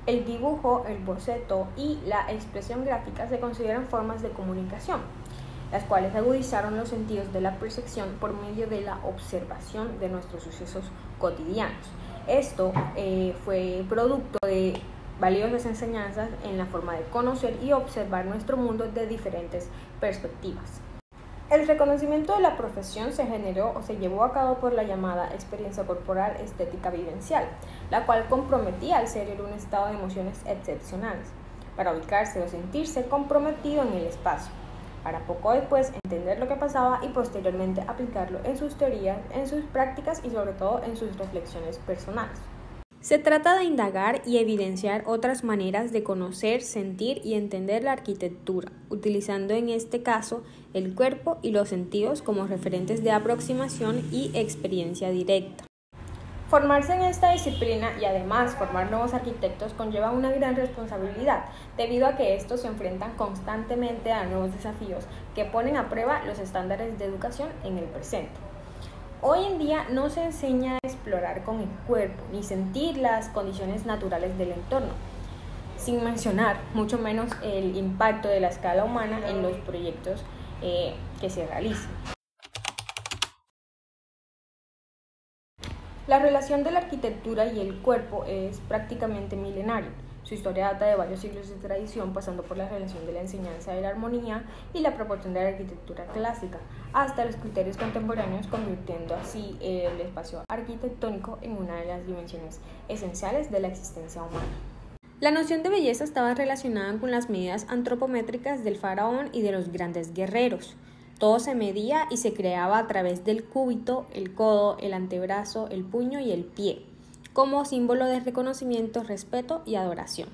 El dibujo, el boceto y la expresión gráfica se consideran formas de comunicación, las cuales agudizaron los sentidos de la percepción por medio de la observación de nuestros sucesos cotidianos. Esto fue producto de valiosas enseñanzas en la forma de conocer y observar nuestro mundo de diferentes perspectivas. El reconocimiento de la profesión se generó o se llevó a cabo por la llamada experiencia corporal estética vivencial, la cual comprometía al ser en un estado de emociones excepcionales, para ubicarse o sentirse comprometido en el espacio, para poco después entender lo que pasaba y posteriormente aplicarlo en sus teorías, en sus prácticas y sobre todo en sus reflexiones personales. Se trata de indagar y evidenciar otras maneras de conocer, sentir y entender la arquitectura, utilizando en este caso el cuerpo y los sentidos como referentes de aproximación y experiencia directa. Formarse en esta disciplina y además formar nuevos arquitectos conlleva una gran responsabilidad, debido a que estos se enfrentan constantemente a nuevos desafíos que ponen a prueba los estándares de educación en el presente. Hoy en día no se enseña a explorar con el cuerpo ni sentir las condiciones naturales del entorno, sin mencionar mucho menos el impacto de la escala humana en los proyectos que se realizan. La relación de la arquitectura y el cuerpo es prácticamente milenaria. Su historia data de varios siglos de tradición, pasando por la relación de la enseñanza de la armonía y la proporción de la arquitectura clásica, hasta los criterios contemporáneos, convirtiendo así el espacio arquitectónico en una de las dimensiones esenciales de la existencia humana. La noción de belleza estaba relacionada con las medidas antropométricas del faraón y de los grandes guerreros. Todo se medía y se creaba a través del cúbito, el codo, el antebrazo, el puño y el pie, como símbolo de reconocimiento, respeto y adoración.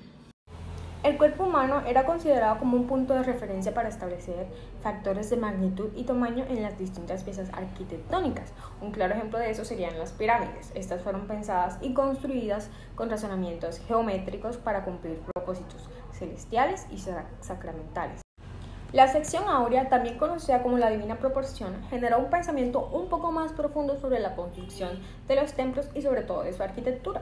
El cuerpo humano era considerado como un punto de referencia para establecer factores de magnitud y tamaño en las distintas piezas arquitectónicas. Un claro ejemplo de eso serían las pirámides. Estas fueron pensadas y construidas con razonamientos geométricos para cumplir propósitos celestiales y sacramentales. La sección áurea, también conocida como la divina proporción, generó un pensamiento un poco más profundo sobre la construcción de los templos y sobre todo de su arquitectura.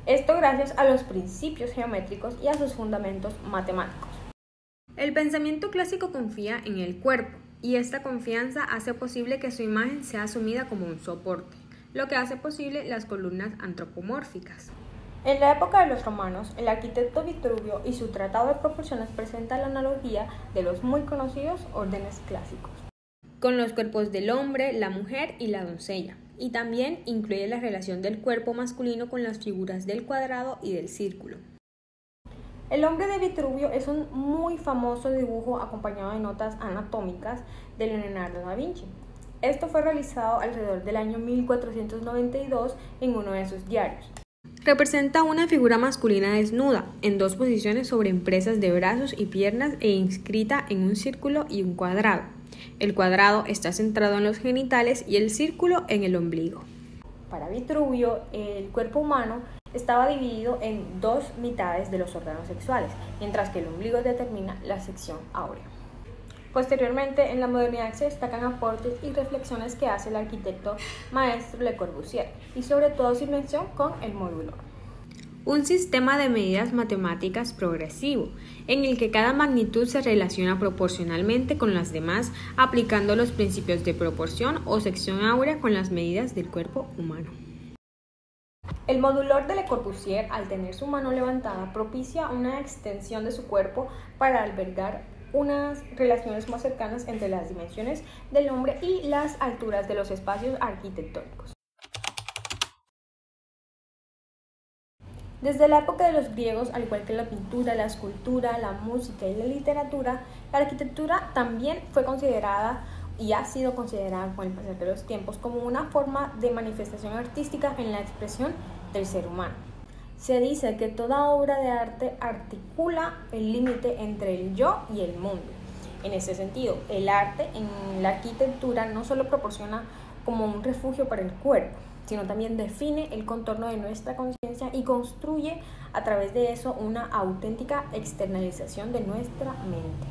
Esto gracias a los principios geométricos y a sus fundamentos matemáticos. El pensamiento clásico confía en el cuerpo, y esta confianza hace posible que su imagen sea asumida como un soporte, lo que hace posible las columnas antropomórficas. En la época de los romanos, el arquitecto Vitruvio y su tratado de proporciones presenta la analogía de los muy conocidos órdenes clásicos, con los cuerpos del hombre, la mujer y la doncella, y también incluye la relación del cuerpo masculino con las figuras del cuadrado y del círculo. El hombre de Vitruvio es un muy famoso dibujo acompañado de notas anatómicas de Leonardo da Vinci. Esto fue realizado alrededor del año 1492 en uno de sus diarios. Representa una figura masculina desnuda, en dos posiciones sobre empresas de brazos y piernas e inscrita en un círculo y un cuadrado. El cuadrado está centrado en los genitales y el círculo en el ombligo. Para Vitruvio, el cuerpo humano estaba dividido en dos mitades de los órganos sexuales, mientras que el ombligo determina la sección áurea. Posteriormente, en la modernidad se destacan aportes y reflexiones que hace el arquitecto maestro Le Corbusier, y sobre todo su invención con el modulor. Un sistema de medidas matemáticas progresivo, en el que cada magnitud se relaciona proporcionalmente con las demás, aplicando los principios de proporción o sección áurea con las medidas del cuerpo humano. El modulor de Le Corbusier, al tener su mano levantada, propicia una extensión de su cuerpo para albergar unas relaciones más cercanas entre las dimensiones del hombre y las alturas de los espacios arquitectónicos. Desde la época de los griegos, al igual que la pintura, la escultura, la música y la literatura, la arquitectura también fue considerada y ha sido considerada con el pasar de los tiempos como una forma de manifestación artística en la expresión del ser humano. Se dice que toda obra de arte articula el límite entre el yo y el mundo. En ese sentido, el arte en la arquitectura no solo proporciona como un refugio para el cuerpo, sino también define el contorno de nuestra conciencia y construye a través de eso una auténtica externalización de nuestra mente.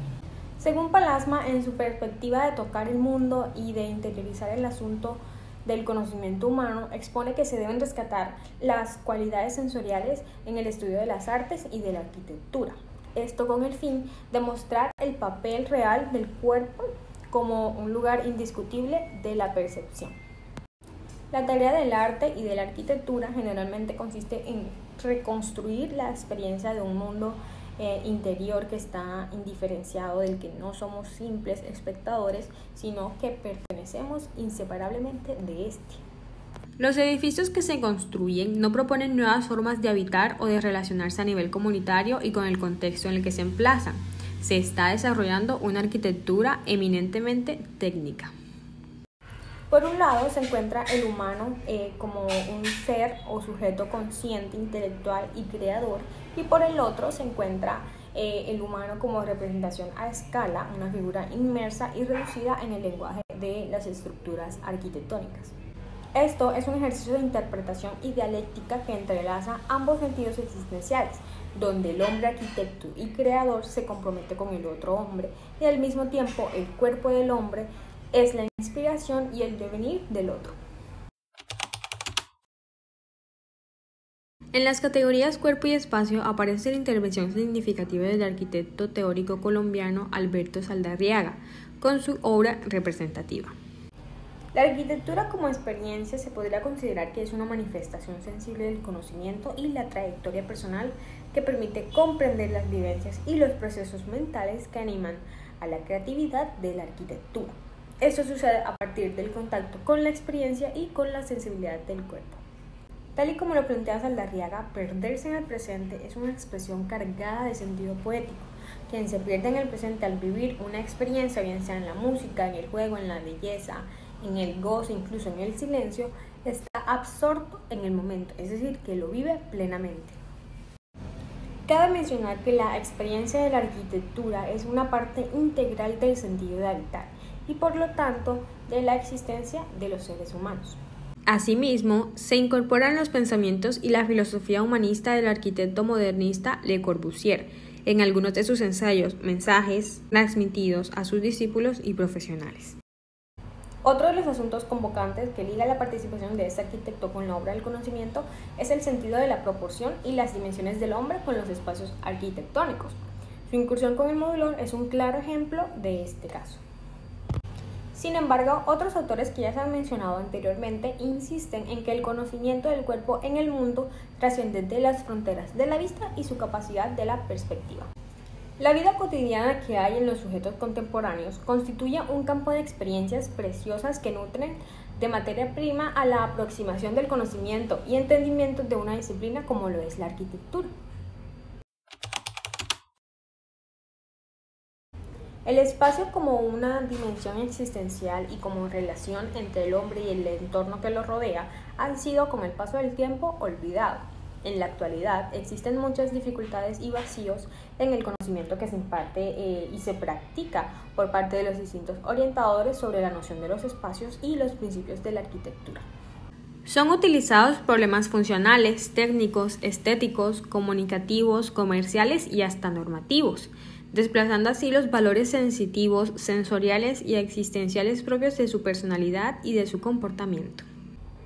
Según Palasma, en su perspectiva de tocar el mundo y de interiorizar el asunto del conocimiento humano, expone que se deben rescatar las cualidades sensoriales en el estudio de las artes y de la arquitectura. Esto con el fin de mostrar el papel real del cuerpo como un lugar indiscutible de la percepción. La tarea del arte y de la arquitectura generalmente consiste en reconstruir la experiencia de un mundo interior que está indiferenciado, del que no somos simples espectadores, sino que pertenecemos inseparablemente de este. Los edificios que se construyen no proponen nuevas formas de habitar o de relacionarse a nivel comunitario y con el contexto en el que se emplazan. Se está desarrollando una arquitectura eminentemente técnica. Por un lado se encuentra el humano como un ser o sujeto consciente, intelectual y creador, y por el otro se encuentra el humano como representación a escala, una figura inmersa y reducida en el lenguaje de las estructuras arquitectónicas. Esto es un ejercicio de interpretación y dialéctica que entrelaza ambos sentidos existenciales, donde el hombre arquitecto y creador se compromete con el otro hombre y al mismo tiempo el cuerpo del hombre es la inspiración y el devenir del otro. En las categorías cuerpo y espacio aparece la intervención significativa del arquitecto teórico colombiano Alberto Saldarriaga, con su obra representativa. La arquitectura como experiencia se podría considerar que es una manifestación sensible del conocimiento y la trayectoria personal que permite comprender las vivencias y los procesos mentales que animan a la creatividad de la arquitectura. Esto sucede a partir del contacto con la experiencia y con la sensibilidad del cuerpo. Tal y como lo plantea Saldarriaga, perderse en el presente es una expresión cargada de sentido poético. Quien se pierde en el presente al vivir una experiencia, bien sea en la música, en el juego, en la belleza, en el goce, incluso en el silencio, está absorto en el momento, es decir, que lo vive plenamente. Cabe mencionar que la experiencia de la arquitectura es una parte integral del sentido de habitar y por lo tanto de la existencia de los seres humanos. Asimismo, se incorporan los pensamientos y la filosofía humanista del arquitecto modernista Le Corbusier en algunos de sus ensayos, mensajes transmitidos a sus discípulos y profesionales. Otro de los asuntos convocantes que liga la participación de este arquitecto con la obra del conocimiento es el sentido de la proporción y las dimensiones del hombre con los espacios arquitectónicos. Su incursión con el modulor es un claro ejemplo de este caso. Sin embargo, otros autores que ya se han mencionado anteriormente insisten en que el conocimiento del cuerpo en el mundo trasciende de las fronteras de la vista y su capacidad de la perspectiva. La vida cotidiana que hay en los sujetos contemporáneos constituye un campo de experiencias preciosas que nutren de materia prima a la aproximación del conocimiento y entendimiento de una disciplina como lo es la arquitectura. El espacio como una dimensión existencial y como relación entre el hombre y el entorno que lo rodea han sido con el paso del tiempo olvidado. En la actualidad existen muchas dificultades y vacíos en el conocimiento que se imparte y se practica por parte de los distintos orientadores sobre la noción de los espacios y los principios de la arquitectura. Son utilizados problemas funcionales, técnicos, estéticos, comunicativos, comerciales y hasta normativos, desplazando así los valores sensitivos, sensoriales y existenciales propios de su personalidad y de su comportamiento.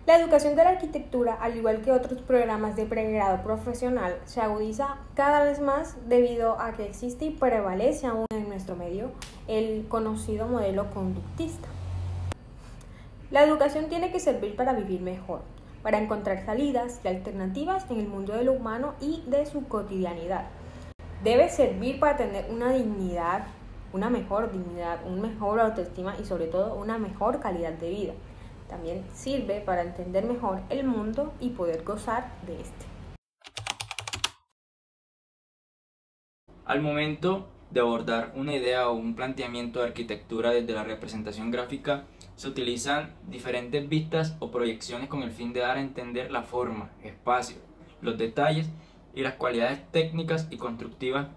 La educación de la arquitectura, al igual que otros programas de pregrado profesional, se agudiza cada vez más debido a que existe y prevalece aún en nuestro medio el conocido modelo conductista. La educación tiene que servir para vivir mejor, para encontrar salidas y alternativas en el mundo de lo humano y de su cotidianidad. Debe servir para tener una dignidad, una mejor dignidad, un mejor autoestima y sobre todo una mejor calidad de vida. También sirve para entender mejor el mundo y poder gozar de este. Al momento de abordar una idea o un planteamiento de arquitectura desde la representación gráfica, se utilizan diferentes vistas o proyecciones con el fin de dar a entender la forma, espacio, los detalles y las cualidades técnicas y constructivas.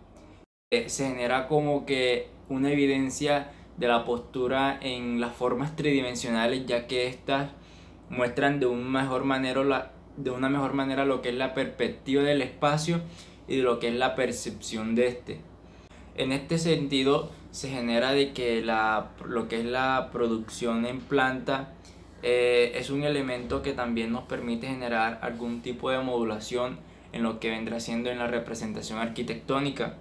Se genera como que una evidencia de la postura en las formas tridimensionales, ya que estas muestran de una mejor manera lo que es la perspectiva del espacio y de lo que es la percepción de este. En este sentido se genera de que lo que es la producción en planta es un elemento que también nos permite generar algún tipo de modulación en lo que vendrá siendo en la representación arquitectónica,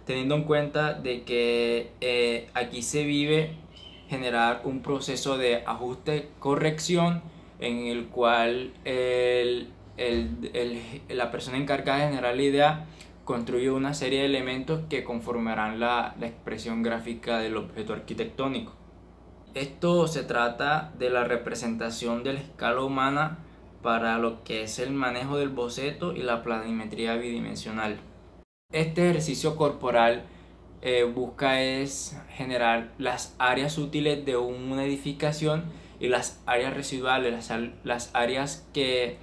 teniendo en cuenta de que aquí se vive generar un proceso de ajuste corrección en el cual la persona encargada de generar la idea construye una serie de elementos que conformarán la expresión gráfica del objeto arquitectónico. Esto se trata de la representación de la escala humana para lo que es el manejo del boceto y la planimetría bidimensional. Este ejercicio corporal busca es generar las áreas útiles de una edificación y las áreas residuales, las áreas que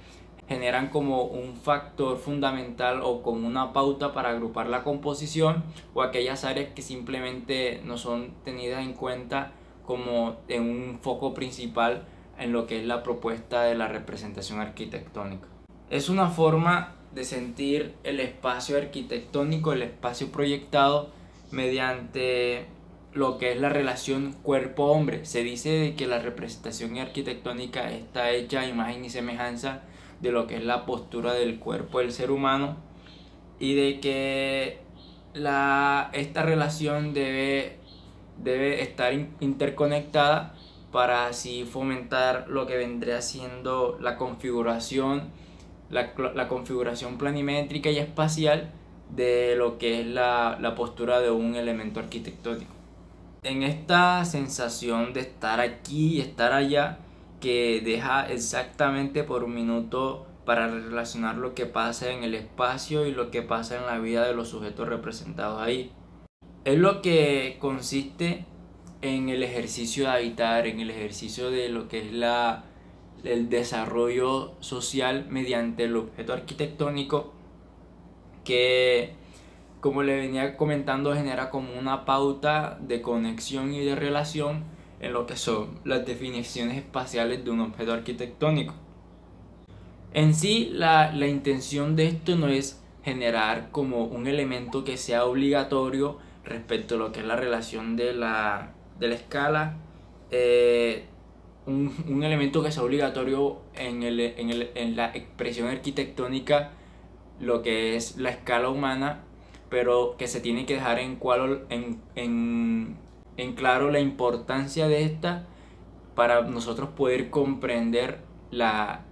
generan como un factor fundamental o como una pauta para agrupar la composición, o aquellas áreas que simplemente no son tenidas en cuenta como en un foco principal en lo que es la propuesta de la representación arquitectónica. Es una forma de sentir el espacio arquitectónico, el espacio proyectado, mediante lo que es la relación cuerpo-hombre. Se dice de que la representación arquitectónica está hecha a imagen y semejanza de lo que es la postura del cuerpo del ser humano, y de que esta relación debe estar interconectada para así fomentar lo que vendría siendo la configuración planimétrica y espacial de lo que es la postura de un elemento arquitectónico. En esta sensación de estar aquí y estar allá, que deja exactamente por un minuto para relacionar lo que pasa en el espacio y lo que pasa en la vida de los sujetos representados ahí. Es lo que consiste en el ejercicio de habitar, en el ejercicio de lo que es el desarrollo social mediante el objeto arquitectónico, que, como le venía comentando, genera como una pauta de conexión y de relación en lo que son las definiciones espaciales de un objeto arquitectónico. En sí, la intención de esto no es generar como un elemento que sea obligatorio respecto a lo que es la relación de la escala, un elemento que sea obligatorio en la expresión arquitectónica, lo que es la escala humana, pero que se tiene que dejar en claro la importancia de esta para nosotros poder comprender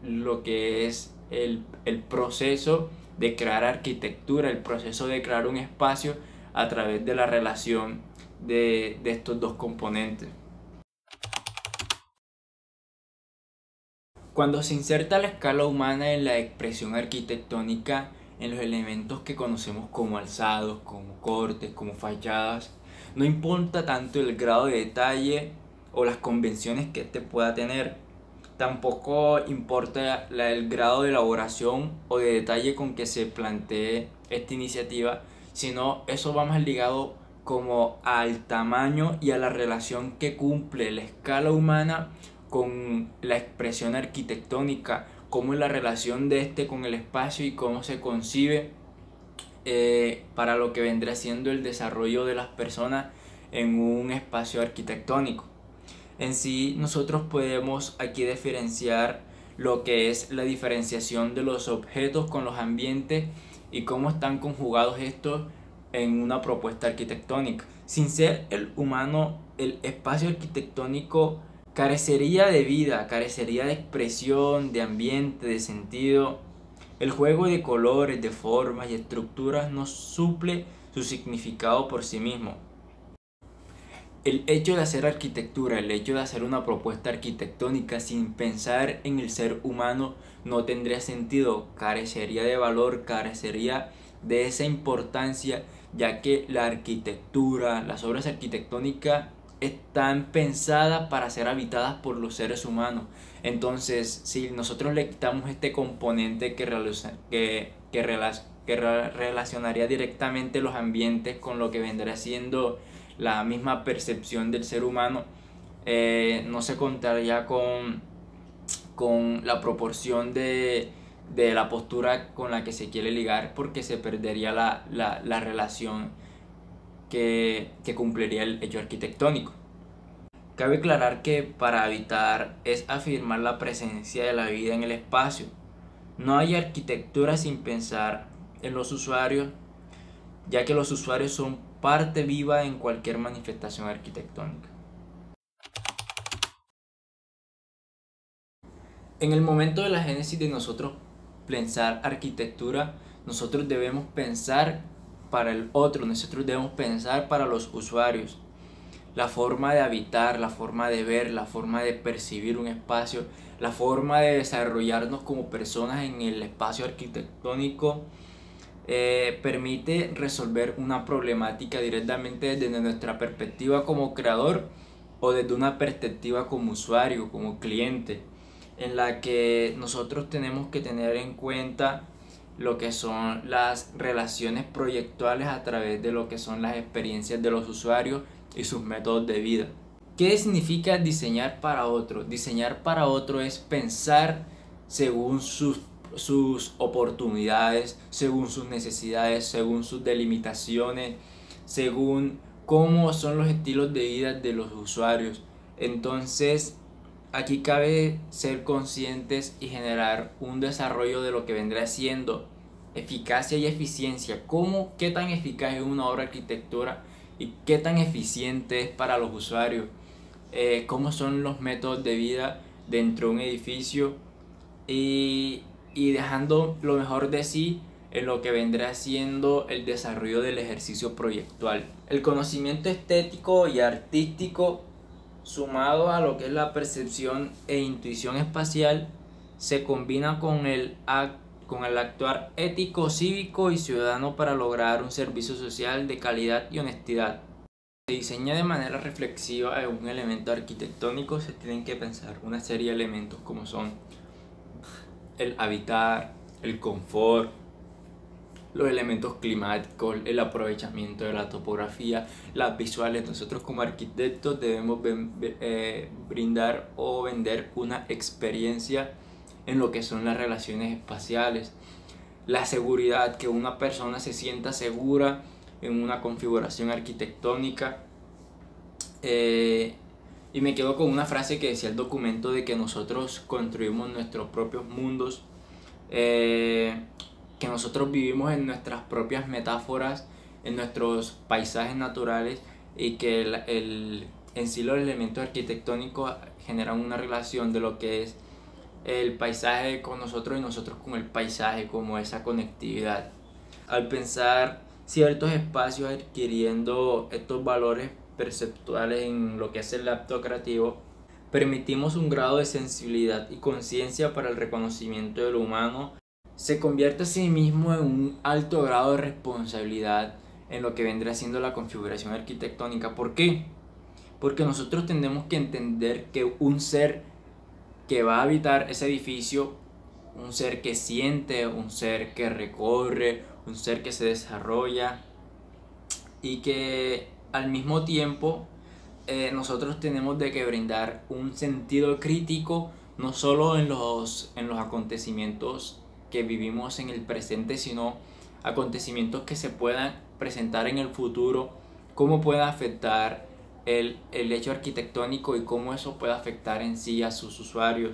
lo que es el proceso de crear arquitectura, el proceso de crear un espacio a través de la relación de estos dos componentes. Cuando se inserta la escala humana en la expresión arquitectónica, en los elementos que conocemos como alzados, como cortes, como fachadas, no importa tanto el grado de detalle o las convenciones que éste pueda tener. Tampoco importa el grado de elaboración o de detalle con que se plantee esta iniciativa, sino eso va más ligado como al tamaño y a la relación que cumple la escala humana con la expresión arquitectónica, cómo es la relación de este con el espacio y cómo se concibe para lo que vendrá siendo el desarrollo de las personas en un espacio arquitectónico. En sí, nosotros podemos aquí diferenciar lo que es la diferenciación de los objetos con los ambientes y cómo están conjugados estos en una propuesta arquitectónica. Sin ser el humano, el espacio arquitectónico carecería de vida, carecería de expresión, de ambiente, de sentido. El juego de colores, de formas y estructuras no suple su significado por sí mismo. El hecho de hacer arquitectura, el hecho de hacer una propuesta arquitectónica sin pensar en el ser humano no tendría sentido, carecería de valor, carecería de esa importancia, ya que la arquitectura, las obras arquitectónicas están pensadas para ser habitadas por los seres humanos. Entonces, si nosotros le quitamos este componente que relacionaría directamente los ambientes con lo que vendrá siendo la misma percepción del ser humano, no se contaría con la proporción de la postura con la que se quiere ligar, porque se perdería la relación que cumpliría el hecho arquitectónico. Cabe aclarar que para habitar es afirmar la presencia de la vida en el espacio. No hay arquitectura sin pensar en los usuarios, ya que los usuarios son parte viva en cualquier manifestación arquitectónica. En el momento de la génesis de nosotros pensar arquitectura, nosotros debemos pensar para el otro, nosotros debemos pensar para los usuarios. La forma de habitar, la forma de ver, la forma de percibir un espacio, la forma de desarrollarnos como personas en el espacio arquitectónico permite resolver una problemática directamente desde nuestra perspectiva como creador o desde una perspectiva como usuario, como cliente, en la que nosotros tenemos que tener en cuenta lo que son las relaciones proyectuales a través de lo que son las experiencias de los usuarios y sus métodos de vida. ¿Qué significa diseñar para otro? Diseñar para otro es pensar según sus oportunidades, según sus necesidades, según sus delimitaciones, según cómo son los estilos de vida de los usuarios. Entonces, aquí cabe ser conscientes y generar un desarrollo de lo que vendrá siendo eficacia y eficiencia. ¿Qué tan eficaz es una obra de arquitectura y qué tan eficiente es para los usuarios? Cómo son los métodos de vida dentro de un edificio y dejando lo mejor de sí en lo que vendrá siendo el desarrollo del ejercicio proyectual. El conocimiento estético y artístico, sumado a lo que es la percepción e intuición espacial, se combina con el actuar ético, cívico y ciudadano para lograr un servicio social de calidad y honestidad. Se diseña de manera reflexiva en un elemento arquitectónico, se tienen que pensar una serie de elementos como son el habitar, el confort, los elementos climáticos, el aprovechamiento de la topografía, las visuales. Nosotros como arquitectos debemos brindar o vender una experiencia en lo que son las relaciones espaciales, la seguridad, que una persona se sienta segura en una configuración arquitectónica. Y me quedo con una frase que decía el documento de que nosotros construimos nuestros propios mundos, que nosotros vivimos en nuestras propias metáforas, en nuestros paisajes naturales, y que en sí los elementos arquitectónicos generan una relación de lo que es el paisaje con nosotros y nosotros con el paisaje, como esa conectividad. Al pensar ciertos espacios adquiriendo estos valores perceptuales en lo que es el acto creativo, permitimos un grado de sensibilidad y conciencia para el reconocimiento de lo humano. Se convierte a sí mismo en un alto grado de responsabilidad en lo que vendrá siendo la configuración arquitectónica. ¿Por qué? Porque nosotros tenemos que entender que un ser que va a habitar ese edificio, un ser que siente, un ser que recorre, un ser que se desarrolla, y que al mismo tiempo nosotros tenemos de que brindar un sentido crítico no solo en los acontecimientos que vivimos en el presente, sino acontecimientos que se puedan presentar en el futuro, cómo puede afectar el hecho arquitectónico y cómo eso puede afectar en sí a sus usuarios,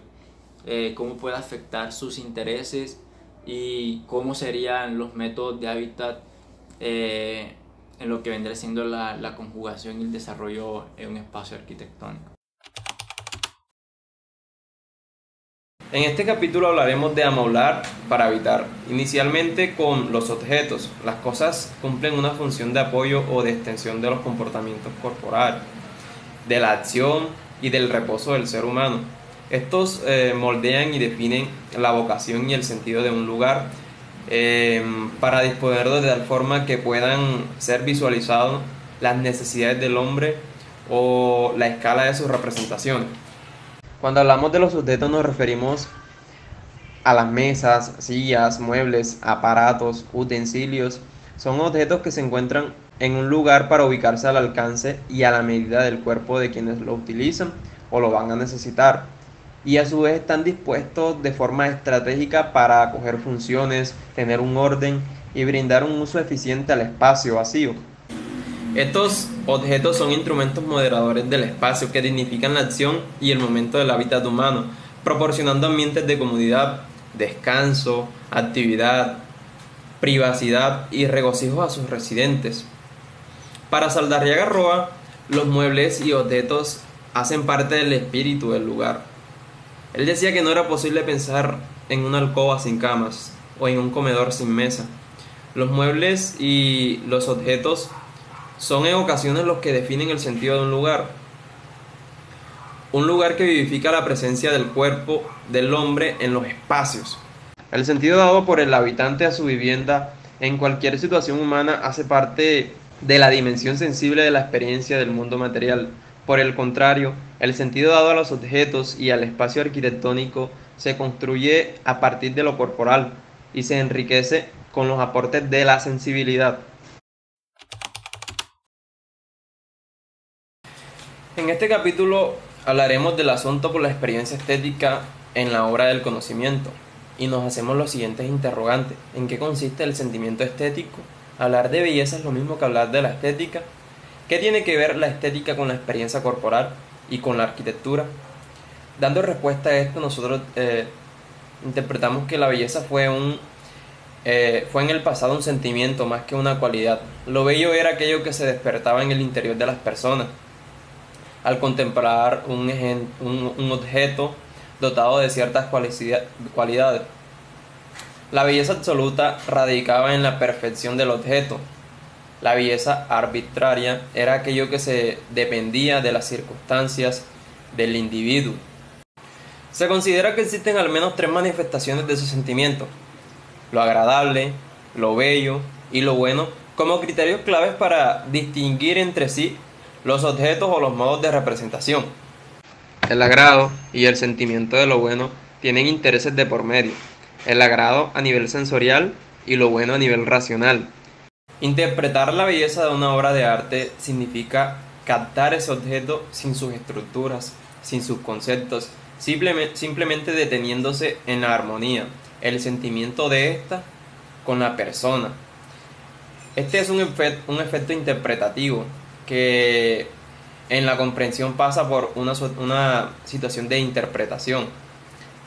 cómo puede afectar sus intereses y cómo serían los métodos de hábitat en lo que vendrá siendo la conjugación y el desarrollo en un espacio arquitectónico. En este capítulo hablaremos de amoblar para habitar, inicialmente con los objetos. Las cosas cumplen una función de apoyo o de extensión de los comportamientos corporales, de la acción y del reposo del ser humano. Estos moldean y definen la vocación y el sentido de un lugar para disponerlo de tal forma que puedan ser visualizados las necesidades del hombre o la escala de sus representaciones. Cuando hablamos de los objetos nos referimos a las mesas, sillas, muebles, aparatos, utensilios. Son objetos que se encuentran en un lugar para ubicarse al alcance y a la medida del cuerpo de quienes lo utilizan o lo van a necesitar. Y a su vez están dispuestos de forma estratégica para acoger funciones, tener un orden y brindar un uso eficiente al espacio vacío. Estos objetos son instrumentos moderadores del espacio que dignifican la acción y el momento del hábitat humano, proporcionando ambientes de comodidad, descanso, actividad, privacidad y regocijo a sus residentes. Para Saldarriaga Roa, los muebles y objetos hacen parte del espíritu del lugar. Él decía que no era posible pensar en una alcoba sin camas o en un comedor sin mesa. Los muebles y los objetos son en ocasiones los que definen el sentido de un lugar. Un lugar que vivifica la presencia del cuerpo del hombre en los espacios. El sentido dado por el habitante a su vivienda en cualquier situación humana hace parte de la dimensión sensible de la experiencia del mundo material. Por el contrario, el sentido dado a los objetos y al espacio arquitectónico se construye a partir de lo corporal y se enriquece con los aportes de la sensibilidad. En este capítulo hablaremos del asunto por la experiencia estética en la obra del conocimiento y nos hacemos los siguientes interrogantes. ¿En qué consiste el sentimiento estético? ¿Hablar de belleza es lo mismo que hablar de la estética? ¿Qué tiene que ver la estética con la experiencia corporal y con la arquitectura? Dando respuesta a esto, nosotros interpretamos que la belleza fue en el pasado un sentimiento más que una cualidad. Lo bello era aquello que se despertaba en el interior de las personas al contemplar un objeto dotado de ciertas cualidades. La belleza absoluta radicaba en la perfección del objeto. La belleza arbitraria era aquello que se dependía de las circunstancias del individuo. Se considera que existen al menos 3 manifestaciones de ese sentimiento: lo agradable, lo bello y lo bueno, como criterios claves para distinguir entre sí los objetos o los modos de representación. El agrado y el sentimiento de lo bueno tienen intereses de por medio. El agrado a nivel sensorial y lo bueno a nivel racional. Interpretar la belleza de una obra de arte significa captar ese objeto sin sus estructuras, sin sus conceptos, simplemente deteniéndose en la armonía, el sentimiento de ésta con la persona. Este es un efecto interpretativo que en la comprensión pasa por una situación de interpretación.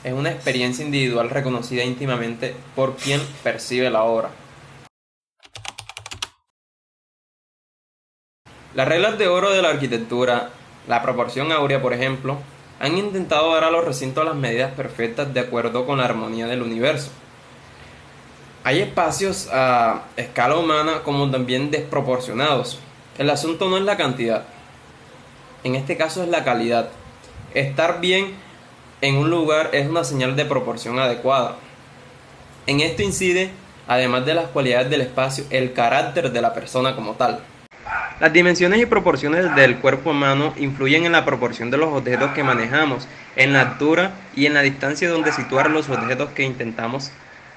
Es una experiencia individual reconocida íntimamente por quien percibe la obra. Las reglas de oro de la arquitectura, la proporción áurea por ejemplo, han intentado dar a los recintos las medidas perfectas de acuerdo con la armonía del universo. Hay espacios a escala humana como también desproporcionados. El asunto no es la cantidad, en este caso es la calidad. Estar bien en un lugar es una señal de proporción adecuada. En esto incide, además de las cualidades del espacio, el carácter de la persona como tal. Las dimensiones y proporciones del cuerpo humano influyen en la proporción de los objetos que manejamos, en la altura y en la distancia donde situar los objetos que intentamos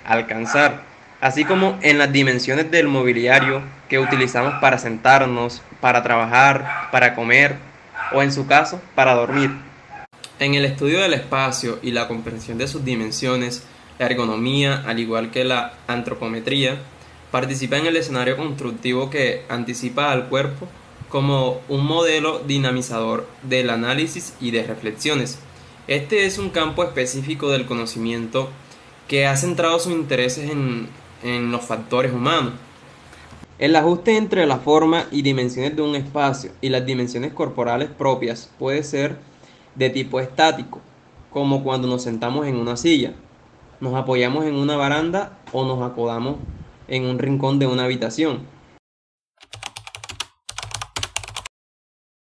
alcanzar, así como en las dimensiones del mobiliario que utilizamos para sentarnos, para trabajar, para comer o en su caso, para dormir. En el estudio del espacio y la comprensión de sus dimensiones, la ergonomía, al igual que la antropometría, participa en el escenario constructivo que anticipa al cuerpo como un modelo dinamizador del análisis y de reflexiones. Este es un campo específico del conocimiento que ha centrado sus intereses en los factores humanos. El ajuste entre la forma y dimensiones de un espacio y las dimensiones corporales propias puede ser de tipo estático, como cuando nos sentamos en una silla, nos apoyamos en una baranda o nos acomodamos en un rincón de una habitación.